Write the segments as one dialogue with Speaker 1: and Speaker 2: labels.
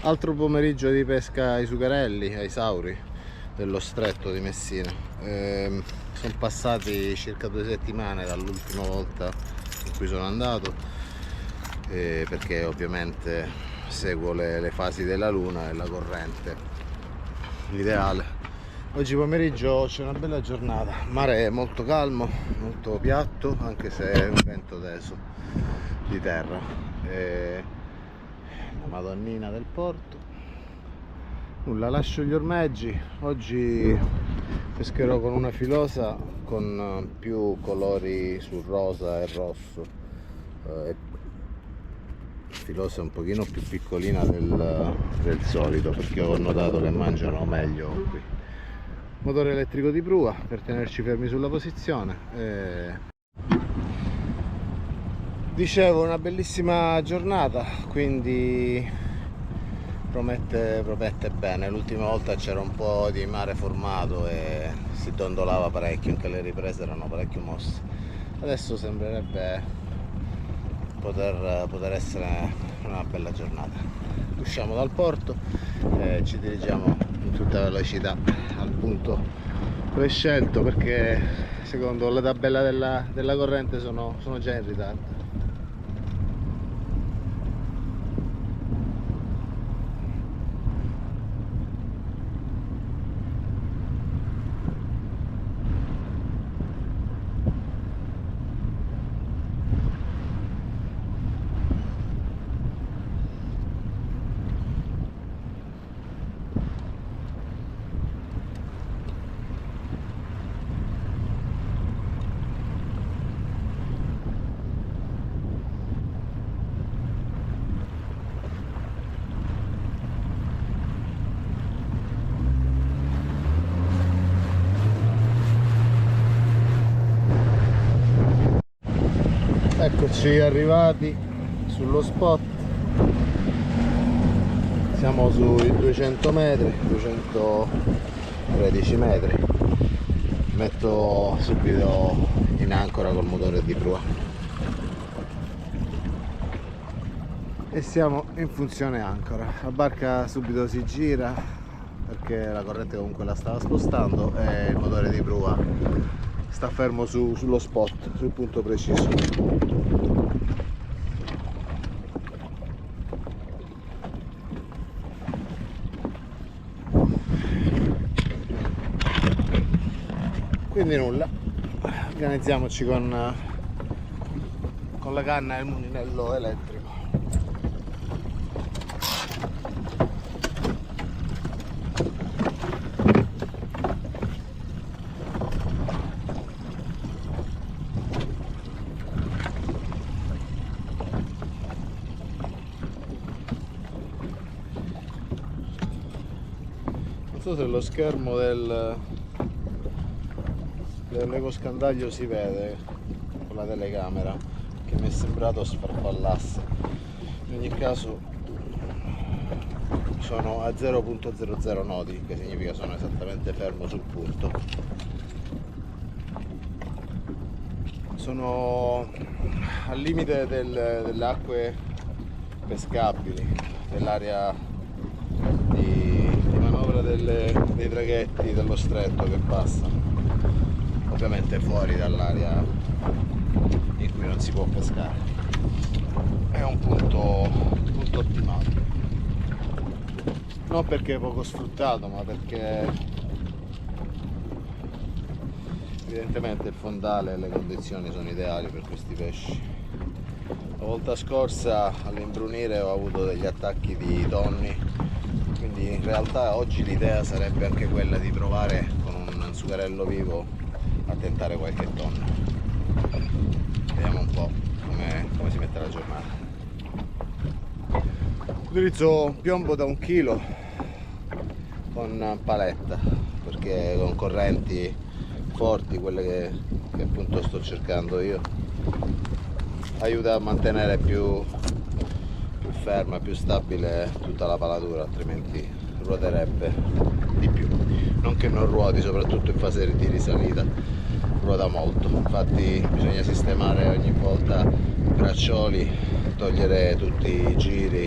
Speaker 1: Altro pomeriggio di pesca ai sucarelli, ai sauri dello stretto di Messina. Sono passati circa 2 settimane dall'ultima volta in cui sono andato, perché ovviamente seguo le fasi della luna e la corrente, l'ideale. Oggi pomeriggio c'è una bella giornata, mare è molto calmo, molto piatto, anche se è un vento teso di terra. La Madonnina del porto. Nulla, lascio gli ormeggi. Oggi pescherò con una filosa con più colori sul rosa e rosso, filosa un pochino più piccolina del solito, perché ho notato che mangiano meglio qui. Motore elettrico di prua per tenerci fermi sulla posizione. Dicevo, una bellissima giornata, quindi promette bene. L'ultima volta c'era un po' di mare formato e si dondolava parecchio, anche le riprese erano parecchio mosse. Adesso sembrerebbe poter essere una bella giornata. Usciamo dal porto e ci dirigiamo in tutta velocità al punto prescelto, perché secondo la tabella della corrente sono già in ritardo. Eccoci arrivati sullo spot, siamo sui 200 metri, 213 metri. Metto subito in ancora col motore di prua e siamo in funzione ancora. La barca subito si gira perché la corrente comunque la stava spostando e il motore di prua sta fermo sullo spot, sul punto preciso. Quindi nulla, organizziamoci con la canna e il mulinello elettrico. Non so se lo schermo dell'ecoscandaglio si vede con la telecamera, che mi è sembrato sfarfallasse. In ogni caso sono a 0.00 nodi, che significa sono esattamente fermo sul punto. Sono al limite delle acque pescabili, dell'area di manovra dei traghetti dello stretto che passano, ovviamente fuori dall'area in cui non si può pescare. È un punto ottimale, non perché è poco sfruttato, ma perché evidentemente il fondale e le condizioni sono ideali per questi pesci. La volta scorsa all'imbrunire ho avuto degli attacchi di tonni, quindi in realtà oggi l'idea sarebbe anche quella di provare con un sucarello vivo a tentare qualche tonno. Vediamo un po' come si mette la giornata. Utilizzo piombo da 1 chilo con paletta, perché con correnti forti, quelle che appunto sto cercando io, aiuta a mantenere più ferma, più stabile tutta la palatura, altrimenti ruoterebbe di più. Non che non ruoti, soprattutto in fase di risalita ruota molto, infatti bisogna sistemare ogni volta braccioli togliere tutti i giri,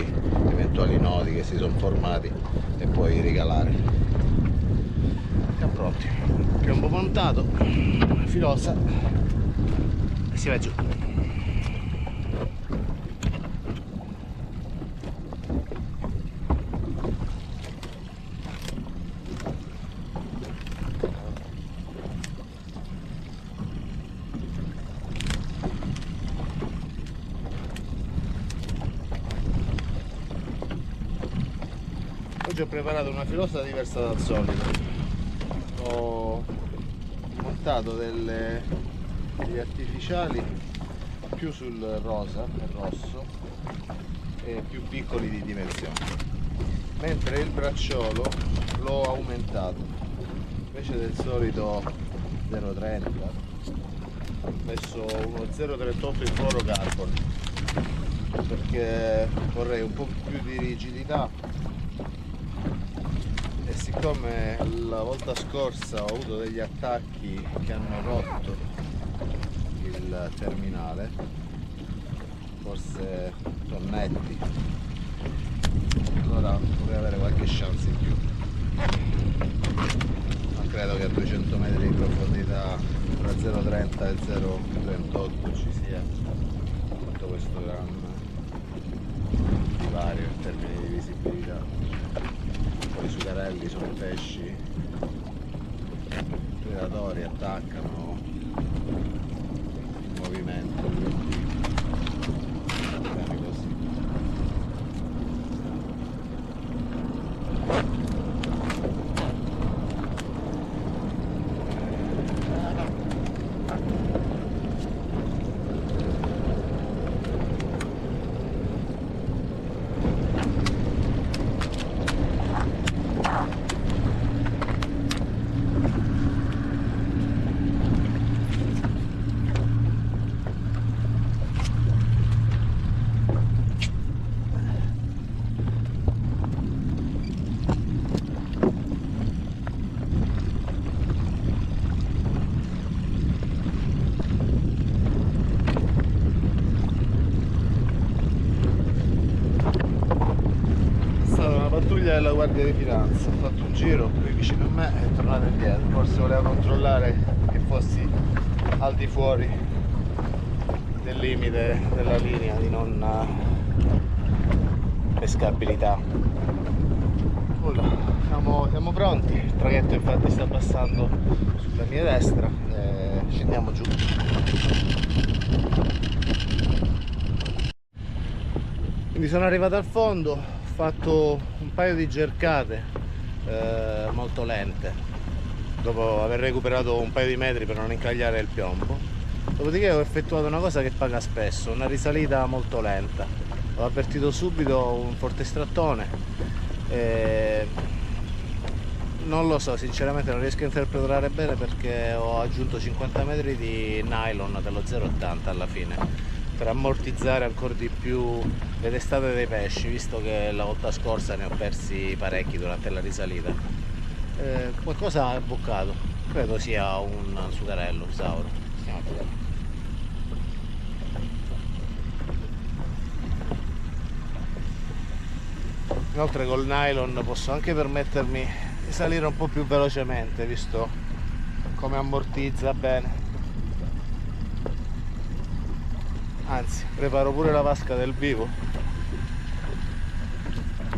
Speaker 1: eventuali nodi che si sono formati e poi ricalare. Siamo pronti, piombo montato, filosa e si va giù. Oggi ho preparato una filosa diversa dal solito. Ho montato degli artificiali più sul rosa e rosso e più piccoli di dimensione, mentre il bracciolo l'ho aumentato. Invece del solito 0,30 ho messo uno 0,38 in fluorocarbon perché vorrei un po' più di rigidità. E siccome la volta scorsa ho avuto degli attacchi che hanno rotto il terminale, forse tonnetti, allora vorrei avere qualche chance in più. Ma credo che a 200 metri di profondità tra 0,30 e 0,38 ci sia tutto questo gran divario in termini di visibilità. Poi i sucarelli sono pesci predatori, attaccano in movimento, quindi va bene così. Della Guardia di Finanza, ho fatto un giro qui vicino a me e è tornato indietro, forse voleva controllare che fossi al di fuori del limite della linea di non pescabilità. Siamo pronti, il traghetto infatti sta passando sulla mia destra e scendiamo giù. Quindi sono arrivato al fondo, ho fatto un paio di gercate molto lente dopo aver recuperato un paio di metri per non incagliare il piombo. Dopodiché ho effettuato una cosa che paga spesso, una risalita molto lenta. Ho avvertito subito un forte strattone, non lo so, sinceramente non riesco a interpretare bene perché ho aggiunto 50 metri di nylon dello 0,80 alla fine per ammortizzare ancora di più le testate dei pesci, visto che la volta scorsa ne ho persi parecchi durante la risalita. Qualcosa ha boccato, credo sia un sucarello, un sauro. Stiamo a vedere. Inoltre col nylon posso anche permettermi di salire un po' più velocemente, visto come ammortizza bene. Anzi, preparo pure la vasca del vivo,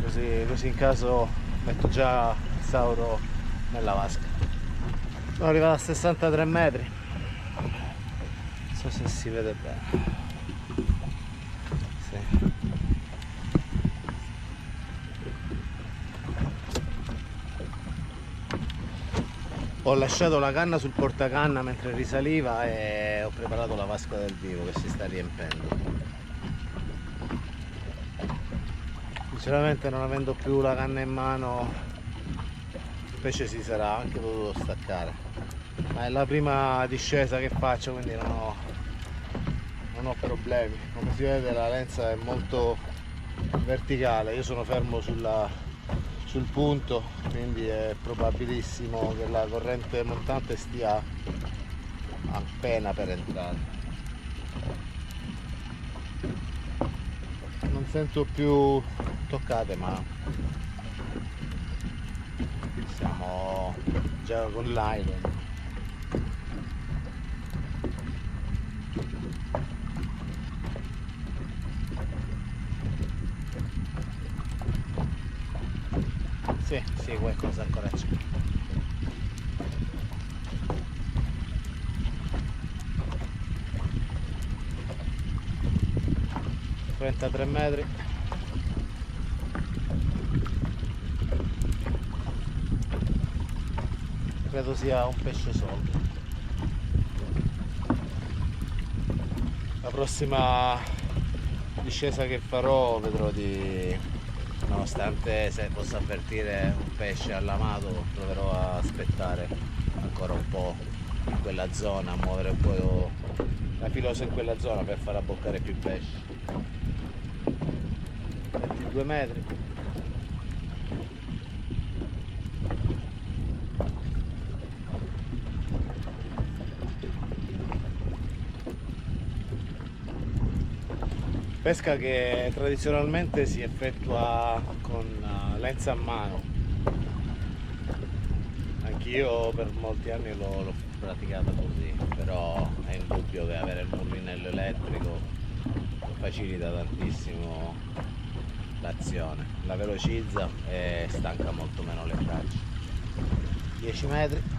Speaker 1: così in caso metto già il sauro nella vasca. Sono arrivato a 63 metri, non so se si vede bene. Sì. Ho lasciato la canna sul portacanna mentre risaliva e ho preparato la vasca del vivo che si sta riempendo. Sinceramente, non avendo più la canna in mano, il pesce si sarà anche potuto staccare, ma è la prima discesa che faccio, quindi non ho problemi. Come si vede la lenza è molto verticale, io sono fermo sul punto, quindi è probabilissimo che la corrente montante stia appena per entrare. non sento più toccate, ma siamo già con l'Island. Sì, qualcosa ancora c'è. $33 metri. Credo sia un pesce solo. La prossima discesa che farò vedrò nonostante se posso avvertire un pesce all'amato, proverò a aspettare ancora un po' in quella zona, muovere un po' la filosa in quella zona per far abboccare più pesci. 22 metri. Pesca che tradizionalmente si effettua con lenza a mano. Anch'io per molti anni l'ho praticata così, però è indubbio che avere il mulinello elettrico facilita tantissimo l'azione, la velocizza e stanca molto meno le braccia. 10 metri.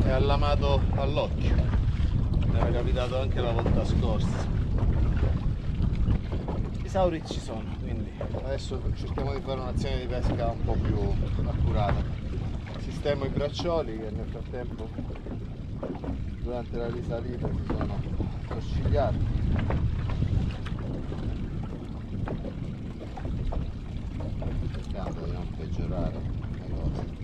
Speaker 1: È allamato all'occhio, mi era capitato anche la volta scorsa. I sauri ci sono, quindi adesso cerchiamo di fare un'azione di pesca un po' più accurata. Sistemo i braccioli che nel frattempo durante la risalita si sono oscigliati. Cercando di non peggiorare le cose.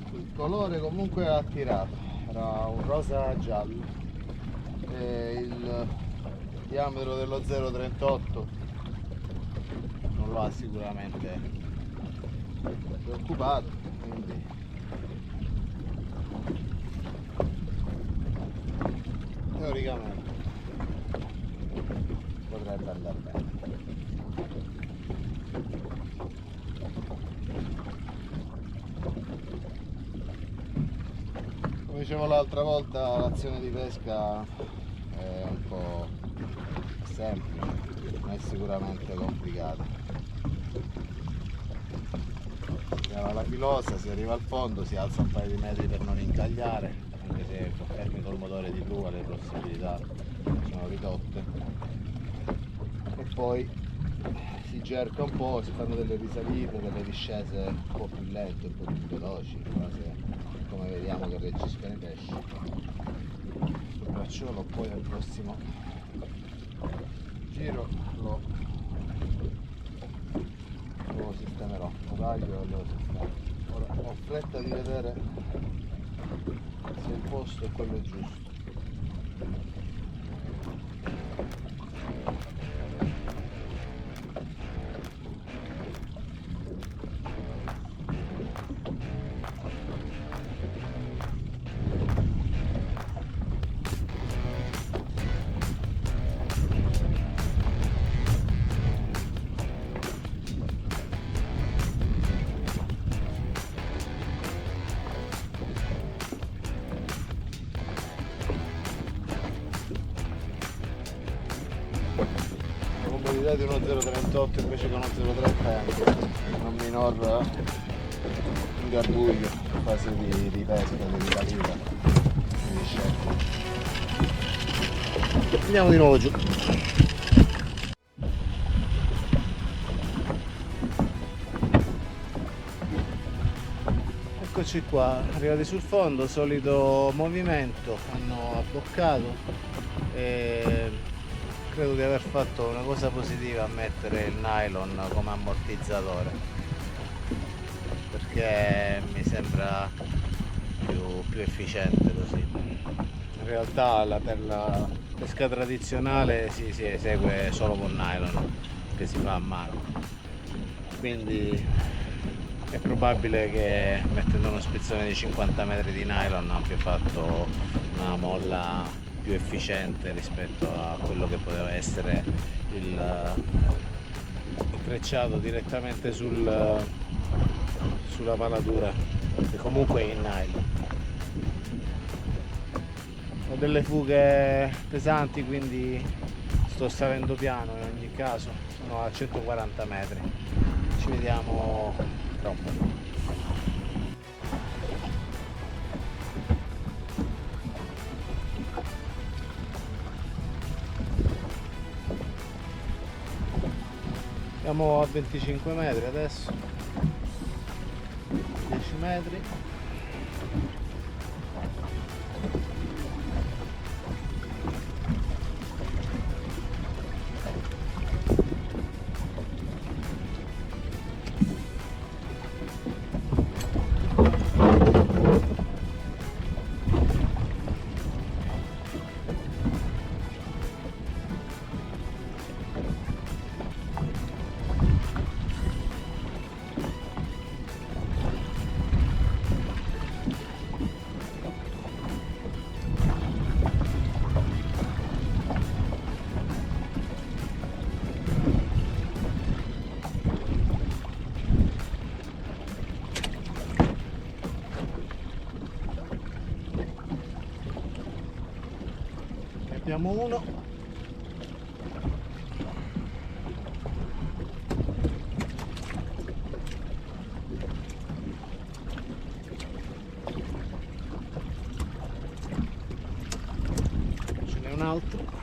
Speaker 1: Il colore comunque ha attirato, era un rosa giallo e il diametro dello 0,38 non lo ha sicuramente preoccupato, quindi teoricamente potrebbe andare bene. Come dicevo l'altra volta, l'azione di pesca è un po' semplice, ma è sicuramente complicata. Si cava la filosa, si arriva al fondo, si alza un paio di metri per non incagliare, anche se fermi col motore di prua le possibilità sono ridotte. E poi si cerca un po', si fanno delle risalite, delle discese un po' più lente, un po' più veloci, come vediamo che reagiscono i pesci. Sul bracciolo poi al prossimo giro lo sistemerò, lo taglio e lo sistemo. Ora ho fretta di vedere se il posto è quello giusto. di uno 0,38 invece che uno 0,30 un minor ingarbuglio in fase di pesca, di risalita. Andiamo di nuovo giù. Eccoci qua, arrivati sul fondo, solito movimento, hanno abboccato e credo di aver fatto una cosa positiva a mettere il nylon come ammortizzatore, perché mi sembra più efficiente così. In realtà per la pesca tradizionale si esegue solo con nylon, che si fa a mano, quindi è probabile che mettendo uno spizzone di 50 metri di nylon abbia fatto una molla più efficiente rispetto a quello che poteva essere il trecciato direttamente sulla palatura, che comunque è in nylon. Ho delle fughe pesanti, quindi sto salendo piano in ogni caso, sono a 140 metri. Ci vediamo tra un po'. Siamo a 25 metri adesso, 10 metri. Abbiamo uno. Ce n'è un altro.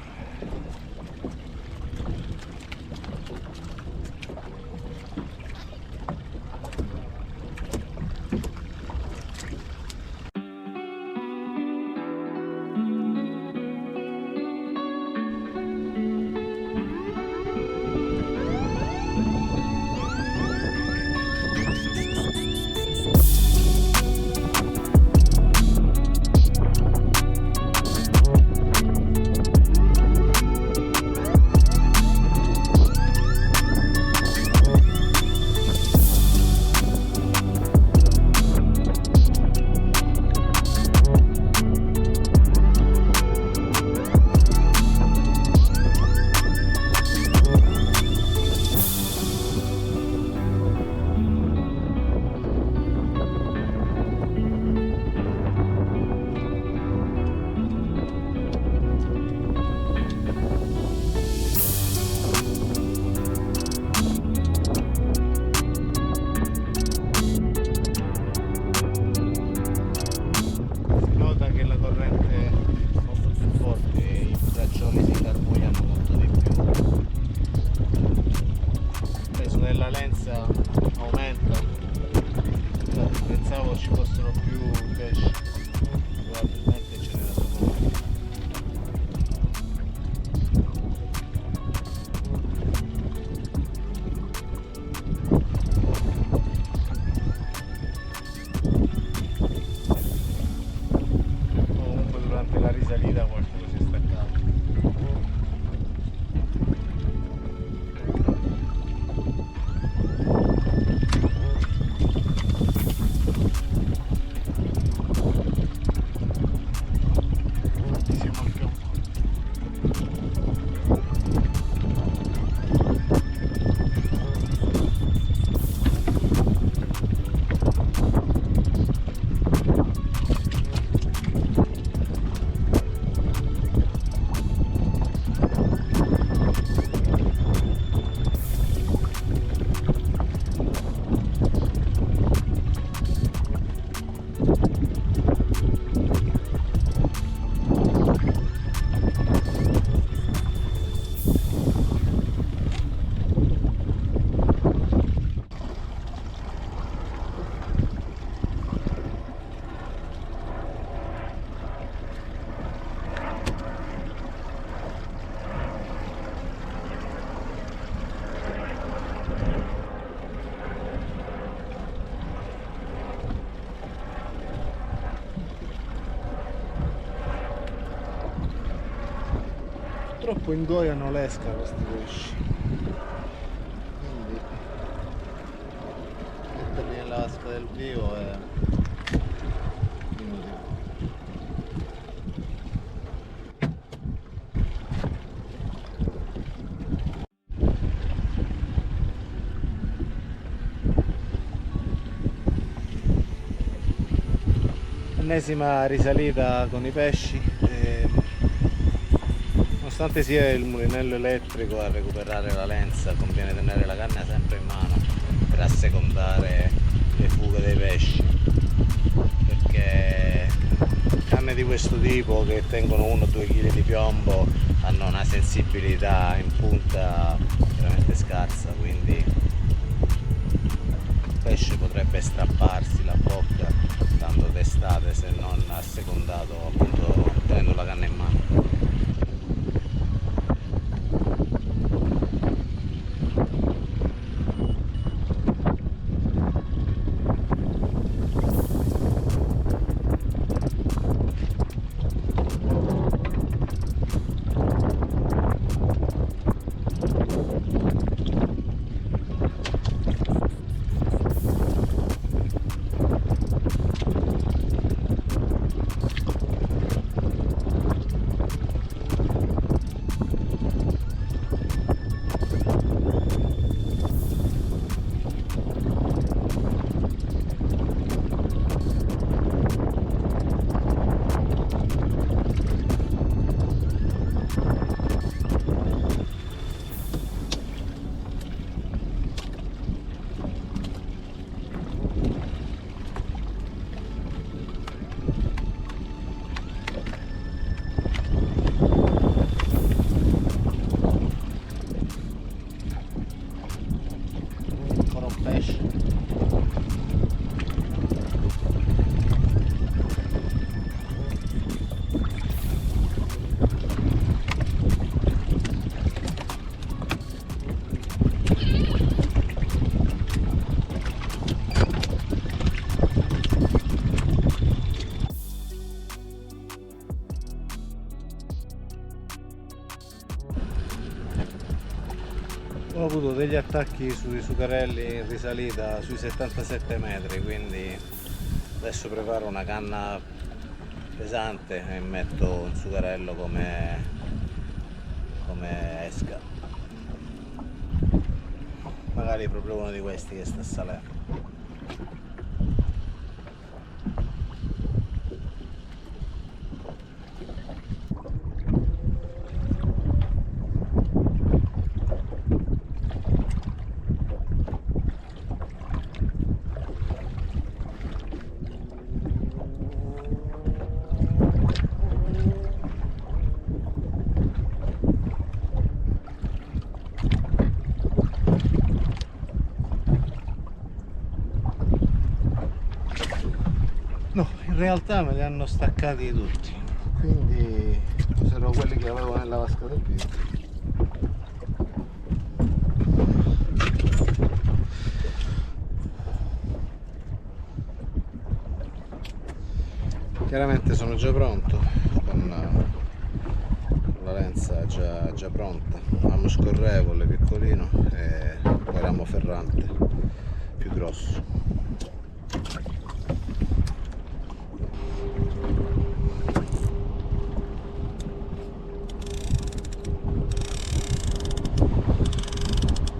Speaker 1: Aumenta, pensavo ci fossero più pesci, probabilmente ce n'era solo uno. Comunque durante la risalita qualcuno si è staccato. purtroppo ingoiano l'esca questi pesci, quindi metterli nella vasca del vivo è inutile. Ennesima risalita con i pesci, nonostante sia il mulinello elettrico a recuperare la lenza, conviene tenere la canna sempre in mano per assecondare le fughe dei pesci, perché canne di questo tipo che tengono 1-2 kg di piombo hanno una sensibilità in punta veramente scarsa, quindi il pesce potrebbe strapparsi la bocca stando testate se non assecondato, appunto tenendo la canna in mano. Ho avuto degli attacchi sui sucarelli in risalita sui 77 metri, quindi adesso preparo una canna pesante e metto un sucarello come esca, magari proprio uno di questi che sta salendo. No, in realtà me li hanno staccati tutti, quindi userò quelli che avevo nella vasca del vivo. Chiaramente sono già pronto, con la lenza già pronta, ramo scorrevole piccolino e poi ramo ferrante più grosso.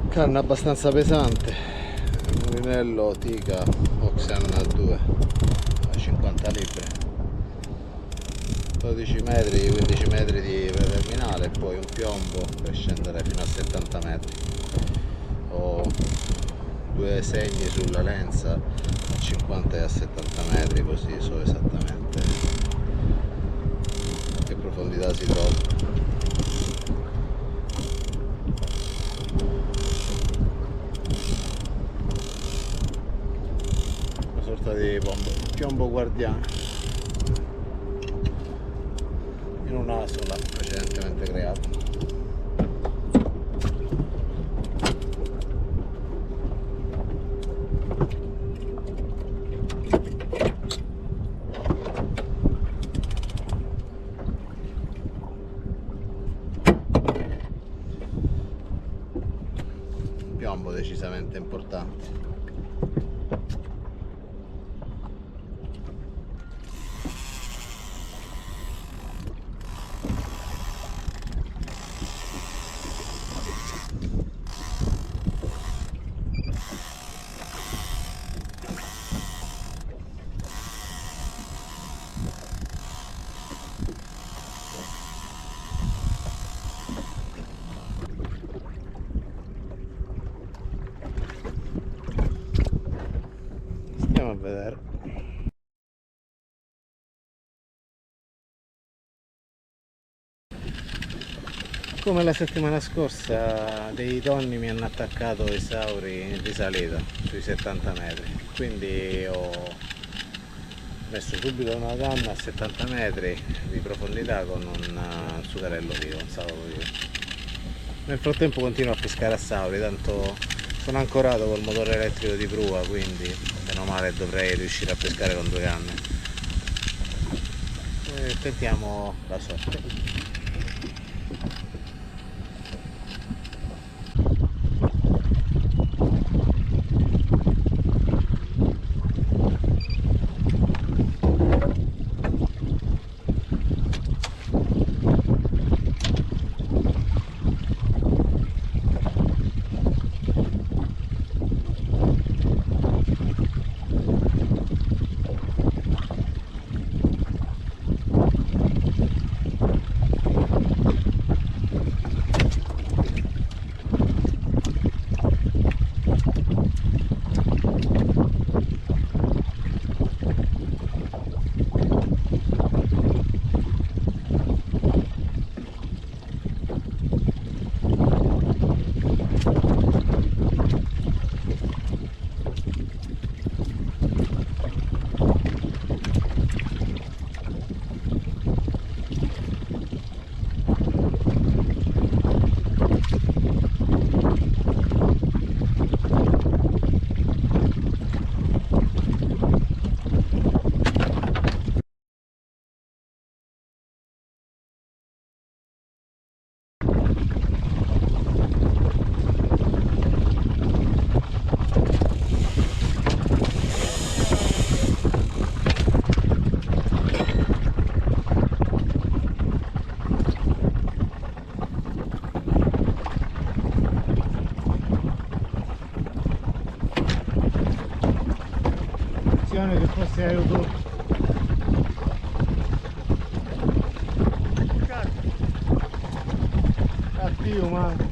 Speaker 1: Canna abbastanza pesante, mulinello Tica Oxean 2 a 50 libbre, 12 metri, 15 metri di terminale e poi un piombo per scendere fino a 70 metri. Ho due segni sulla lenza a 50 e a 70 metri, così so esattamente a che profondità si trova. Di piombo guardiano in un'asola precedentemente creata. veramente importanti. Andiamo a vedere. Come la settimana scorsa dei tonni mi hanno attaccato i sauri in risalita sui 70 metri, quindi ho messo subito una canna a 70 metri di profondità con un sucarello vivo, un sauro vivo. Nel frattempo continuo a pescare a sauri, tanto sono ancorato col motore elettrico di prua, quindi meno male dovrei riuscire a pescare con 2 canne. E tentiamo la sorte. Che fosse aiuto cattivo, ma